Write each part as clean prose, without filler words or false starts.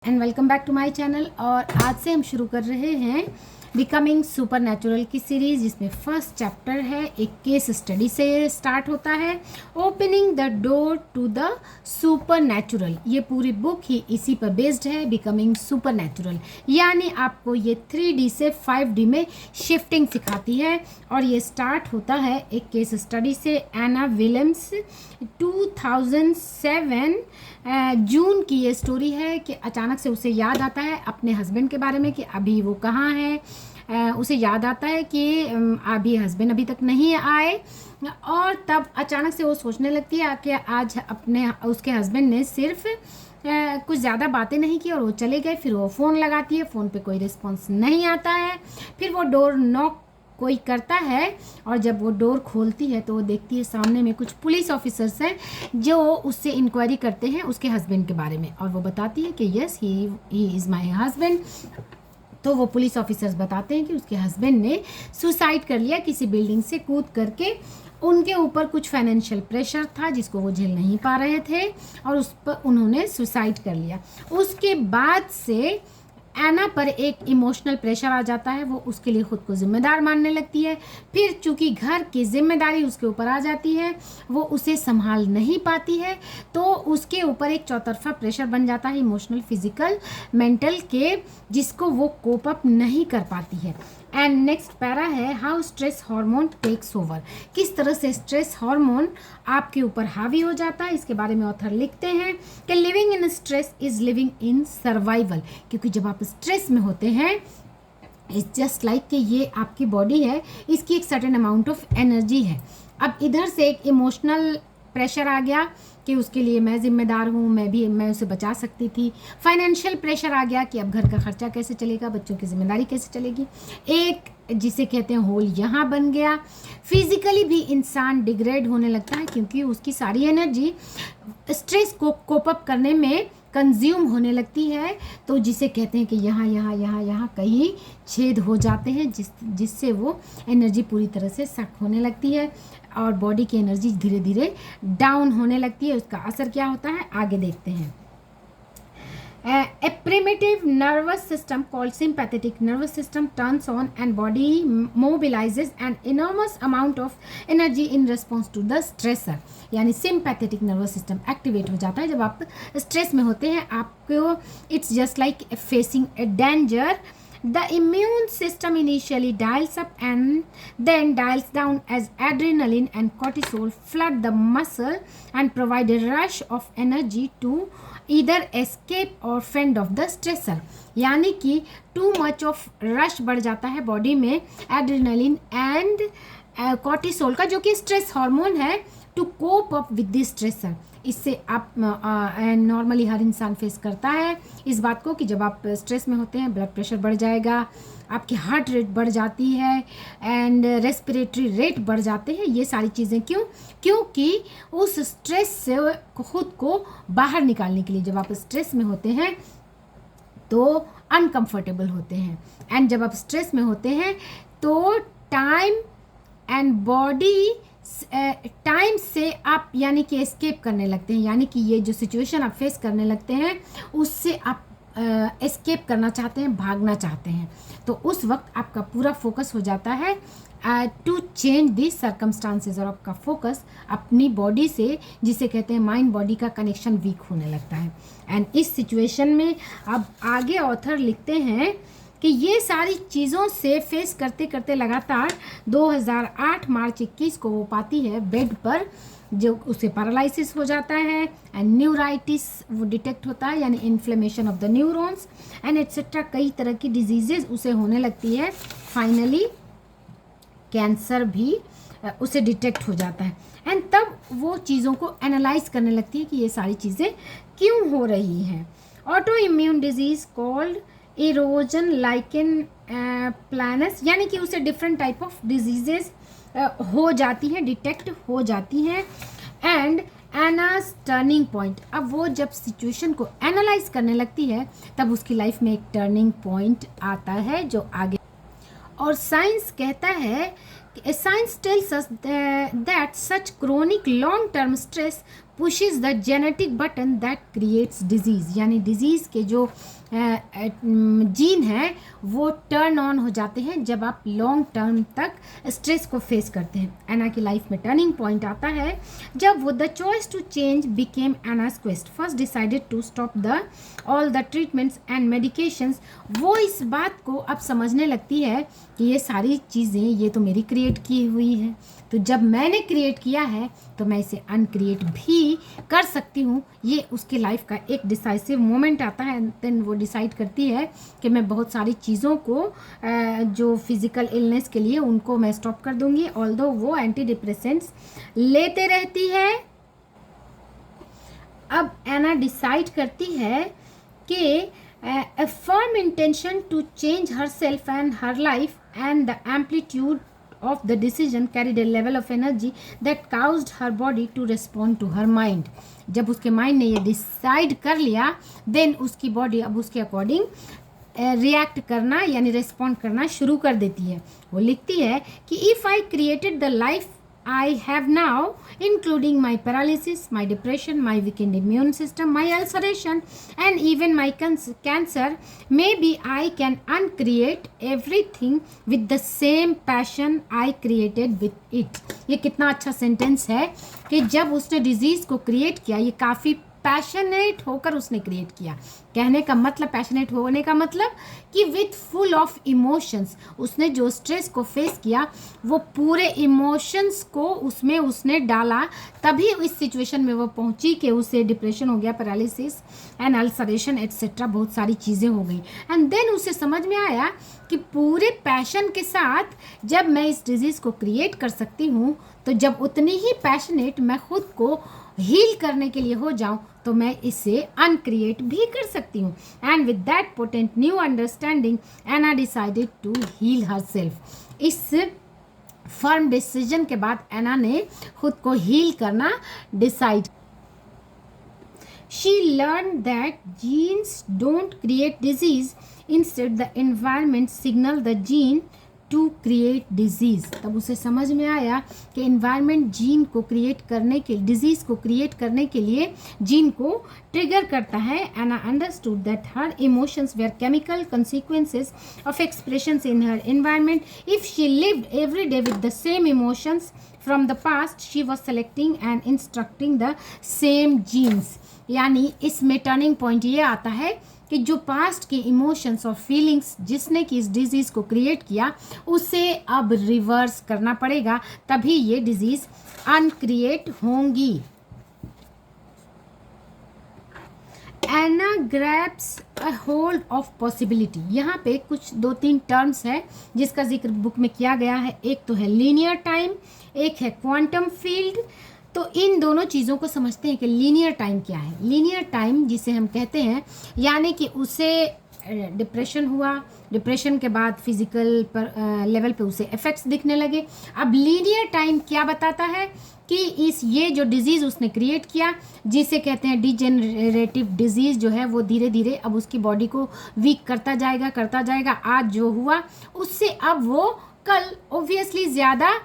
And welcome back to my channel. और आज से हम शुरू कर रहे हैं बिकमिंग सुपरनैचुरल की सीरीज, जिसमें फर्स्ट चैप्टर है एक केस स्टडी से स्टार्ट होता है, opening the door to the supernatural. ये पूरी बुक ही इसी पर बेस्ड है, बिकमिंग सुपरनैचुरल। यानी आपको ये 3D से 5D में शिफ्टिंग सिखाती है। और ये स्टार्ट होता है एक केस स्टडी से। एना विलियम्स 2007 जून की ये स्टोरी है कि अचानक से उसे याद आता है अपने हस्बैंड के बारे में कि अभी वो कहाँ है। उसे याद आता है कि अभी हस्बैंड अभी तक नहीं आए, और तब अचानक से वो सोचने लगती है कि आज उसके हस्बैंड ने सिर्फ कुछ ज़्यादा बातें नहीं की और वो चले गए। फिर वो फ़ोन लगाती है, फ़ोन पे कोई रिस्पॉन्स नहीं आता है। फिर वो डोर नॉक कोई करता है, और जब वो डोर खोलती है तो वो देखती है सामने में कुछ पुलिस ऑफिसर्स हैं जो उससे इंक्वायरी करते हैं उसके हस्बैंड के बारे में। और वो बताती है कि yes he is my husband. तो वो पुलिस ऑफिसर्स बताते हैं कि उसके हस्बैंड ने सुसाइड कर लिया किसी बिल्डिंग से कूद करके। उनके ऊपर कुछ फाइनेंशियल प्रेशर था जिसको वो झेल नहीं पा रहे थे, और उस पर उन्होंने सुसाइड कर लिया। उसके बाद से एना पर एक इमोशनल प्रेशर आ जाता है, वो उसके लिए खुद को जिम्मेदार मानने लगती है। फिर चूंकि घर की जिम्मेदारी उसके ऊपर आ जाती है, वो उसे संभाल नहीं पाती है, तो उसके ऊपर एक चौतरफा प्रेशर बन जाता है, इमोशनल, फिजिकल, मेंटल के, जिसको वो कोप अप नहीं कर पाती है। एंड नेक्स्ट पैरा है how stress hormone takes over. किस तरह से स्ट्रेस हार्मोन आपके ऊपर हावी हो जाता है, इसके बारे में ऑथर लिखते हैं कि living in stress is living in survival. क्योंकि जब आप स्ट्रेस में होते हैं, इट्स जस्ट लाइक कि ये आपकी बॉडी है, इसकी एक सर्टेन अमाउंट ऑफ एनर्जी है। अब इधर से एक इमोशनल प्रेशर आ गया कि उसके लिए मैं जिम्मेदार हूँ, मैं उसे बचा सकती थी। फाइनेंशियल प्रेशर आ गया कि अब घर का खर्चा कैसे चलेगा, बच्चों की जिम्मेदारी कैसे चलेगी। एक जिसे कहते हैं होल यहाँ बन गया। फिजिकली भी इंसान डिग्रेड होने लगता है, क्योंकि उसकी सारी एनर्जी स्ट्रेस को कोप अप करने में कंज्यूम होने लगती है। तो जिसे कहते हैं कि यहाँ कहीं छेद हो जाते हैं, जिससे वो एनर्जी पूरी तरह से सक होने लगती है और बॉडी की एनर्जी धीरे धीरे डाउन होने लगती है। उसका असर क्या होता है आगे देखते हैं। A primitive nervous system called sympathetic nervous system turns on and body mobilizes an enormous amount of energy in response to the stressor। यानी sympathetic nervous system activate हो जाता है जब आप stress में होते हैं। आपको it's just like facing a danger। The immune system initially dials up and then dials down as adrenaline and cortisol flood the muscle and provide a rush of energy to either escape or fend off the stressor। यानी कि too much of rush बढ़ जाता है body में adrenaline and cortisol का, जो कि stress hormone है, to cope up with this stressor. इससे आप नॉर्मली हर इंसान फेस करता है इस बात को कि जब आप स्ट्रेस में होते हैं ब्लड प्रेशर बढ़ जाएगा, आपकी हार्ट रेट बढ़ जाती है एंड रेस्पिरेटरी रेट बढ़ जाते हैं। ये सारी चीज़ें क्योंकि उस स्ट्रेस से खुद को बाहर निकालने के लिए जब आप स्ट्रेस में होते हैं तो अनकंफर्टेबल होते हैं। एंड जब आप स्ट्रेस में होते हैं तो टाइम एंड बॉडी टाइम से आप यानी कि एस्केप करने लगते हैं। यानी कि ये जो सिचुएशन आप फेस करने लगते हैं उससे आप एस्केप करना चाहते हैं, भागना चाहते हैं। तो उस वक्त आपका पूरा फोकस हो जाता है टू चेंज दिस सर्कमस्टांसेस, और आपका फोकस अपनी बॉडी से, जिसे कहते हैं माइंड बॉडी का कनेक्शन, वीक होने लगता है। एंड इस सिचुएशन में अब आगे ऑथर लिखते हैं कि ये सारी चीज़ों से फेस करते करते लगातार 2008 मार्च 21 को वो पाती है बेड पर, जो उसे पैरालिसिस हो जाता है एंड न्यूराइटिस वो डिटेक्ट होता है, यानी inflammation of the neurons and etcetera. कई तरह की डिजीजेज उसे होने लगती है। फाइनली कैंसर भी उसे डिटेक्ट हो जाता है। एंड तब वो चीज़ों को एनालाइज करने लगती है कि ये सारी चीज़ें क्यों हो रही हैं। Auto immune disease called erosion lichen प्लानस, यानी कि उसे डिफरेंट टाइप ऑफ डिजीजेस हो जाती हैं, डिटेक्ट हो जाती हैं। एंड एनास टर्निंग पॉइंट, अब वो जब सिचुएशन को एनालाइज करने लगती है तब उसकी लाइफ में एक टर्निंग पॉइंट आता है जो आगे, और साइंस कहता है Science tells us that such chronic long-term stress pushes the genetic button that creates disease. यानी डिजीज़ के जो जीन हैं वो टर्न ऑन हो जाते हैं जब आप लॉन्ग टर्म तक स्ट्रेस को फेस करते हैं. एना की लाइफ में टर्निंग पॉइंट आता है जब वो the choice to change became Ana's quest. First decided to stop the all the treatments and medications. वो इस बात को अब समझने लगती है कि ये सारी चीज़ें ये तो मेरी क्रिएट की हुई है, तो जब मैंने क्रिएट किया है तो मैं इसे अनक्रिएट भी कर सकती हूँ. ये उसके लाइफ का एक डिसाइसिव मोमेंट आता है. देन वो डिसाइड करती है कि मैं बहुत सारी चीज़ों को जो फिज़िकल इलनेस के लिए उनको मैं स्टॉप कर दूँगी. ऑल्दो वो एंटी डिप्रेसेंट्स लेते रहती है. अब एना डिसाइड करती है कि a firm intention to change herself and her life and the amplitude of the decision carried a level of energy that caused her body to respond to her mind. जब उसके mind ने ये decide कर लिया then उसकी body अब उसके according react करना यानी रिस्पॉन्ड करना शुरू कर देती है. वो लिखती है कि if I created the life I have now, including my paralysis, my depression, my weakened immune system, my ulceration, and even my cancer, maybe I can uncreate everything with the same passion I created with it. ये कितना अच्छा sentence है कि जब उसने disease को create किया ये काफ़ी पैशनेट होकर उसने क्रिएट किया. कहने का मतलब, पैशनेट होने का मतलब कि विथ फुल ऑफ इमोशंस. उसने जो स्ट्रेस को फेस किया वो पूरे इमोशंस को उसमें उसने डाला, तभी इस सिचुएशन में वो पहुंची कि उसे डिप्रेशन हो गया, पैरालिसिस एंड अल्सरेशन एट्सेट्रा बहुत सारी चीज़ें हो गई. एंड देन उसे समझ में आया कि पूरे पैशन के साथ जब मैं इस डिजीज़ को क्रिएट कर सकती हूँ तो जब उतनी ही पैशनेट मैं खुद को हील करने के लिए हो जाऊं तो मैं इसे अनक्रिएट भी कर सकती हूँ. And with that potent new understanding Anna decided to heal herself. इस फर्म डिसीजन के बाद एना ने खुद को हील करना decide. She learn that genes don't create disease, instead the environment signal the gene to create disease. तब उसे समझ में आया कि एनवायरनमेंट जीन को क्रिएट करने के डिजीज़ को क्रिएट करने के लिए जीन को ट्रिगर करता है. And I understood that her emotions were chemical consequences of expressions in her environment. If she lived every day with the same emotions from the past, she was selecting and instructing the same genes. यानी इसमें turning point ये आता है कि जो past के emotions और feelings जिसने कि इस डिजीज़ को क्रिएट किया उसे अब रिवर्स करना पड़ेगा, तभी ये डिजीज़ अनक्रिएट होंगी. Ana grabs a hold of possibility. यहाँ पे कुछ 2-3 टर्म्स है जिसका जिक्र बुक में किया गया है. एक तो है लीनियर टाइम, एक है क्वांटम फील्ड. तो इन दोनों चीज़ों को समझते हैं कि लीनियर टाइम क्या है. लीनियर टाइम जिसे हम कहते हैं यानी कि उसे डिप्रेशन हुआ, डिप्रेशन के बाद फिजिकल पर लेवल पे उसे इफ़ेक्ट्स दिखने लगे. अब लीनियर टाइम क्या बताता है कि ये जो डिज़ीज़ उसने क्रिएट किया जिसे कहते हैं डिजेनरेटिव डिज़ीज़ जो है वो धीरे धीरे अब उसकी बॉडी को वीक करता जाएगा. आज जो हुआ उससे अब वो कल ऑब्वियसली ज़्यादा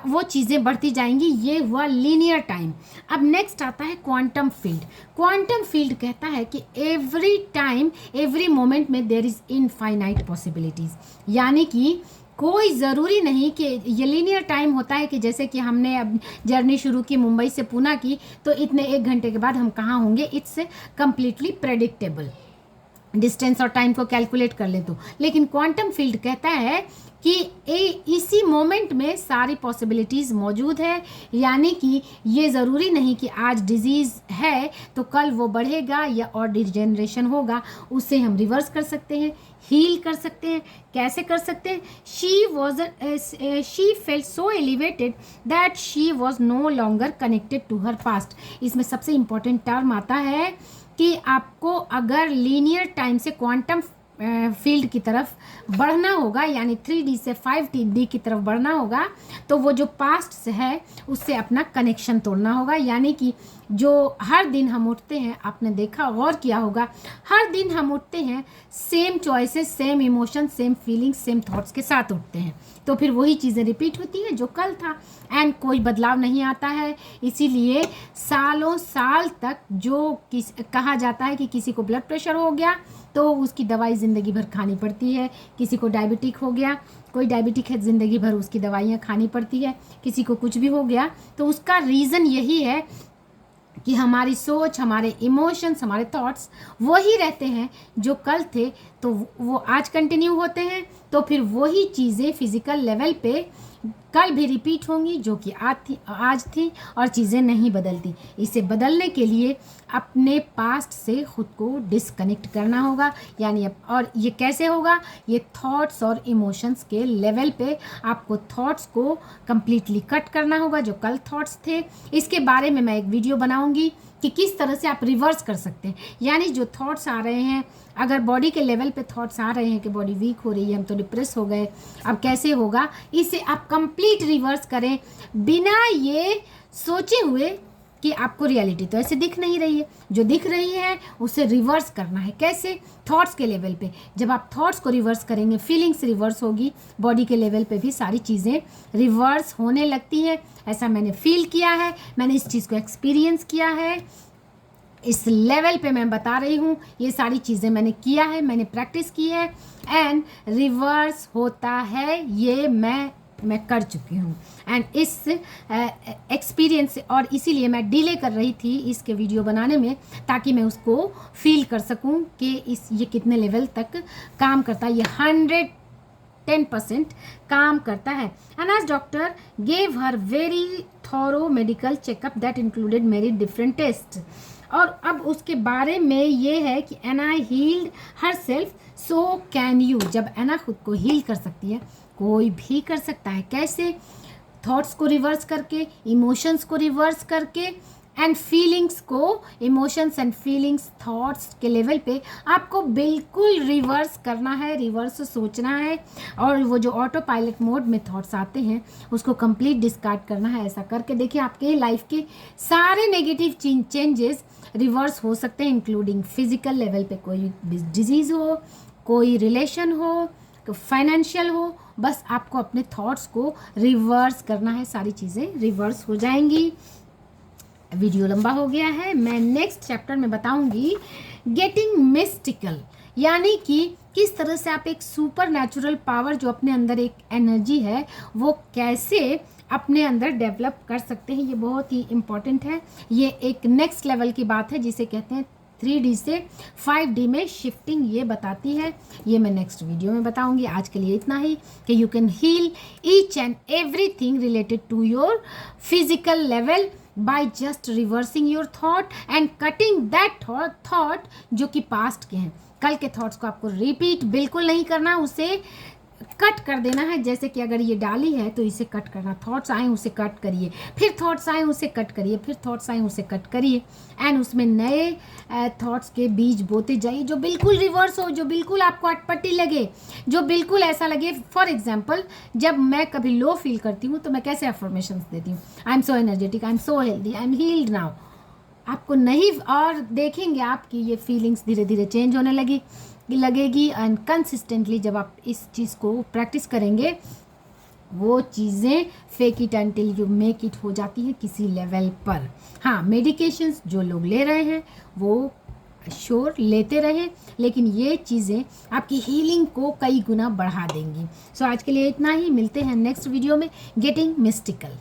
वो चीज़ें बढ़ती जाएंगी. ये हुआ लीनियर टाइम. अब नेक्स्ट आता है क्वांटम फील्ड. क्वांटम फील्ड कहता है कि एवरी टाइम एवरी मोमेंट में देयर इज़ इनफाइनाइट पॉसिबिलिटीज़. यानी कि कोई ज़रूरी नहीं कि ये लीनियर टाइम होता है कि जैसे कि हमने अब जर्नी शुरू की मुंबई से पूना की तो इतने 1 घंटे के बाद हम कहाँ होंगे. इट्स कम्प्लीटली प्रेडिक्टेबल, डिस्टेंस और टाइम को कैलकुलेट कर ले तो. लेकिन क्वांटम फील्ड कहता है कि इसी मोमेंट में सारी पॉसिबिलिटीज़ मौजूद है. यानी कि ये ज़रूरी नहीं कि आज डिजीज़ है तो कल वो बढ़ेगा या और डिजेनरेशन होगा. उसे हम रिवर्स कर सकते हैं, हील कर सकते हैं. कैसे कर सकते हैं? She felt so elevated that she was no longer connected to her past. इसमें सबसे इम्पॉर्टेंट टर्म आता है कि आपको अगर लीनियर टाइम से क्वांटम फील्ड की तरफ बढ़ना होगा, यानी 3D से 5D की तरफ बढ़ना होगा, तो वो जो पास्ट है उससे अपना कनेक्शन तोड़ना होगा। यानी कि जो हर दिन हम उठते हैं, आपने देखा गौर किया होगा, हर दिन हम उठते हैं same choices, same emotion, same feelings, same thoughts के साथ उठते हैं, तो फिर वही चीज़ें रिपीट होती हैं जो कल था, एंड कोई बदलाव नहीं आता है। इसीलिए सालों साल तक जो कहा जाता है कि किसी को ब्लड प्रेशर हो गया तो उसकी दवाई ज़िंदगी भर खानी पड़ती है, किसी को डायबिटिक हो गया, कोई डायबिटिक है, ज़िंदगी भर उसकी दवाइयाँ खानी पड़ती है, किसी को कुछ भी हो गया, तो उसका रीज़न यही है कि हमारी सोच, हमारे इमोशंस, हमारे थॉट्स वही रहते हैं जो कल थे, तो वो आज कंटिन्यू होते हैं, तो फिर वही चीज़ें फिज़िकल लेवल पे कल भी रिपीट होंगी जो कि आज थी और चीज़ें नहीं बदलती। इसे बदलने के लिए अपने पास्ट से खुद को डिस्कनेक्ट करना होगा, यानी और ये कैसे होगा, ये थॉट्स और इमोशंस के लेवल पे आपको थॉट्स को कम्प्लीटली कट करना होगा जो कल थॉट्स थे। इसके बारे में मैं एक वीडियो बनाऊंगी कि किस तरह से आप रिवर्स कर सकते हैं, यानी जो थॉट्स आ रहे हैं, अगर बॉडी के लेवल पे थॉट्स आ रहे हैं कि बॉडी वीक हो रही है, हम तो डिप्रेस हो गए, अब कैसे होगा, इसे आप कंप्लीट रिवर्स करें बिना ये सोचे हुए कि आपको रियलिटी तो ऐसे दिख नहीं रही है, जो दिख रही है उसे रिवर्स करना है। कैसे? थॉट्स के लेवल पे। जब आप थॉट्स को रिवर्स करेंगे, फीलिंग्स रिवर्स होगी, बॉडी के लेवल पे भी सारी चीज़ें रिवर्स होने लगती हैं। ऐसा मैंने फील किया है, मैंने इस चीज़ को एक्सपीरियंस किया है, इस लेवल पे मैं बता रही हूँ, ये सारी चीज़ें मैंने किया है, मैंने प्रैक्टिस की है, एंड रिवर्स होता है, ये मैं कर चुकी हूँ। एंड इस एक्सपीरियंस से, और इसीलिए मैं डिले कर रही थी इसके वीडियो बनाने में, ताकि मैं उसको फील कर सकूँ कि ये कितने लेवल तक काम करता है। ये 110% काम करता है। Anna's doctor gave her very thorough medical checkup that included many different tests. और अब उसके बारे में ये है कि Ana healed herself, so can you. जब एना खुद को हील कर सकती है, कोई भी कर सकता है। कैसे? थॉट्स को रिवर्स करके, इमोशंस को रिवर्स करके, एंड फीलिंग्स को, इमोशंस एंड फीलिंग्स थॉट्स के लेवल पे आपको बिल्कुल रिवर्स करना है, रिवर्स सोचना है, और वो जो ऑटो पायलट मोड में थॉट्स आते हैं उसको कंप्लीट डिस्कार्ड करना है। ऐसा करके देखिए, आपके लाइफ के सारे नेगेटिव चेंजेस रिवर्स हो सकते हैं, इंक्लूडिंग फिजिकल लेवल पे कोई डिजीज़ हो, कोई रिलेशन हो, फाइनेंशियल हो, बस आपको अपने थॉट्स को रिवर्स करना है, सारी चीज़ें रिवर्स हो जाएंगी। वीडियो लंबा हो गया है, मैं नेक्स्ट चैप्टर में बताऊंगी गेटिंग मिस्टिकल, यानी कि किस तरह से आप एक सुपर नेचुरल पावर, जो अपने अंदर एक एनर्जी है, वो कैसे अपने अंदर डेवलप कर सकते हैं। ये बहुत ही इम्पॉर्टेंट है, ये एक नेक्स्ट लेवल की बात है जिसे कहते हैं 3D से 5D में शिफ्टिंग, ये बताती है। ये मैं नेक्स्ट वीडियो में बताऊंगी। आज के लिए इतना ही कि you can heal each and everything related to your physical level by just reversing your thought and cutting that thought जो कि पास्ट के हैं। कल के थॉट्स को आपको रिपीट बिल्कुल नहीं करना, उसे कट कर देना है। जैसे कि अगर ये डाली है तो इसे कट करना, थॉट्स आए उसे कट करिए, फिर थॉट्स आए उसे कट करिए, फिर थॉट्स आए उसे कट करिए, एंड उसमें नए थॉट्स के बीज बोते जाइए जो बिल्कुल रिवर्स हो, जो बिल्कुल आपको अटपटी लगे, जो बिल्कुल ऐसा लगे। फॉर एग्जाम्पल, जब मैं कभी लो फील करती हूँ तो मैं कैसे अफर्मेशंस देती हूँ, I am so energetic, I am so healthy, I am heeled now. आपको नहीं, और देखेंगे आपकी ये फीलिंग्स धीरे धीरे चेंज होने लगेगी, एंड कंसिस्टेंटली जब आप इस चीज़ को प्रैक्टिस करेंगे, वो चीज़ें fake it until you make it हो जाती हैं किसी लेवल पर। हाँ, मेडिकेशंस जो लोग ले रहे हैं वो श्योर लेते रहें, लेकिन ये चीज़ें आपकी हीलिंग को कई गुना बढ़ा देंगी। सो आज के लिए इतना ही, मिलते हैं नेक्स्ट वीडियो में। Getting mystical.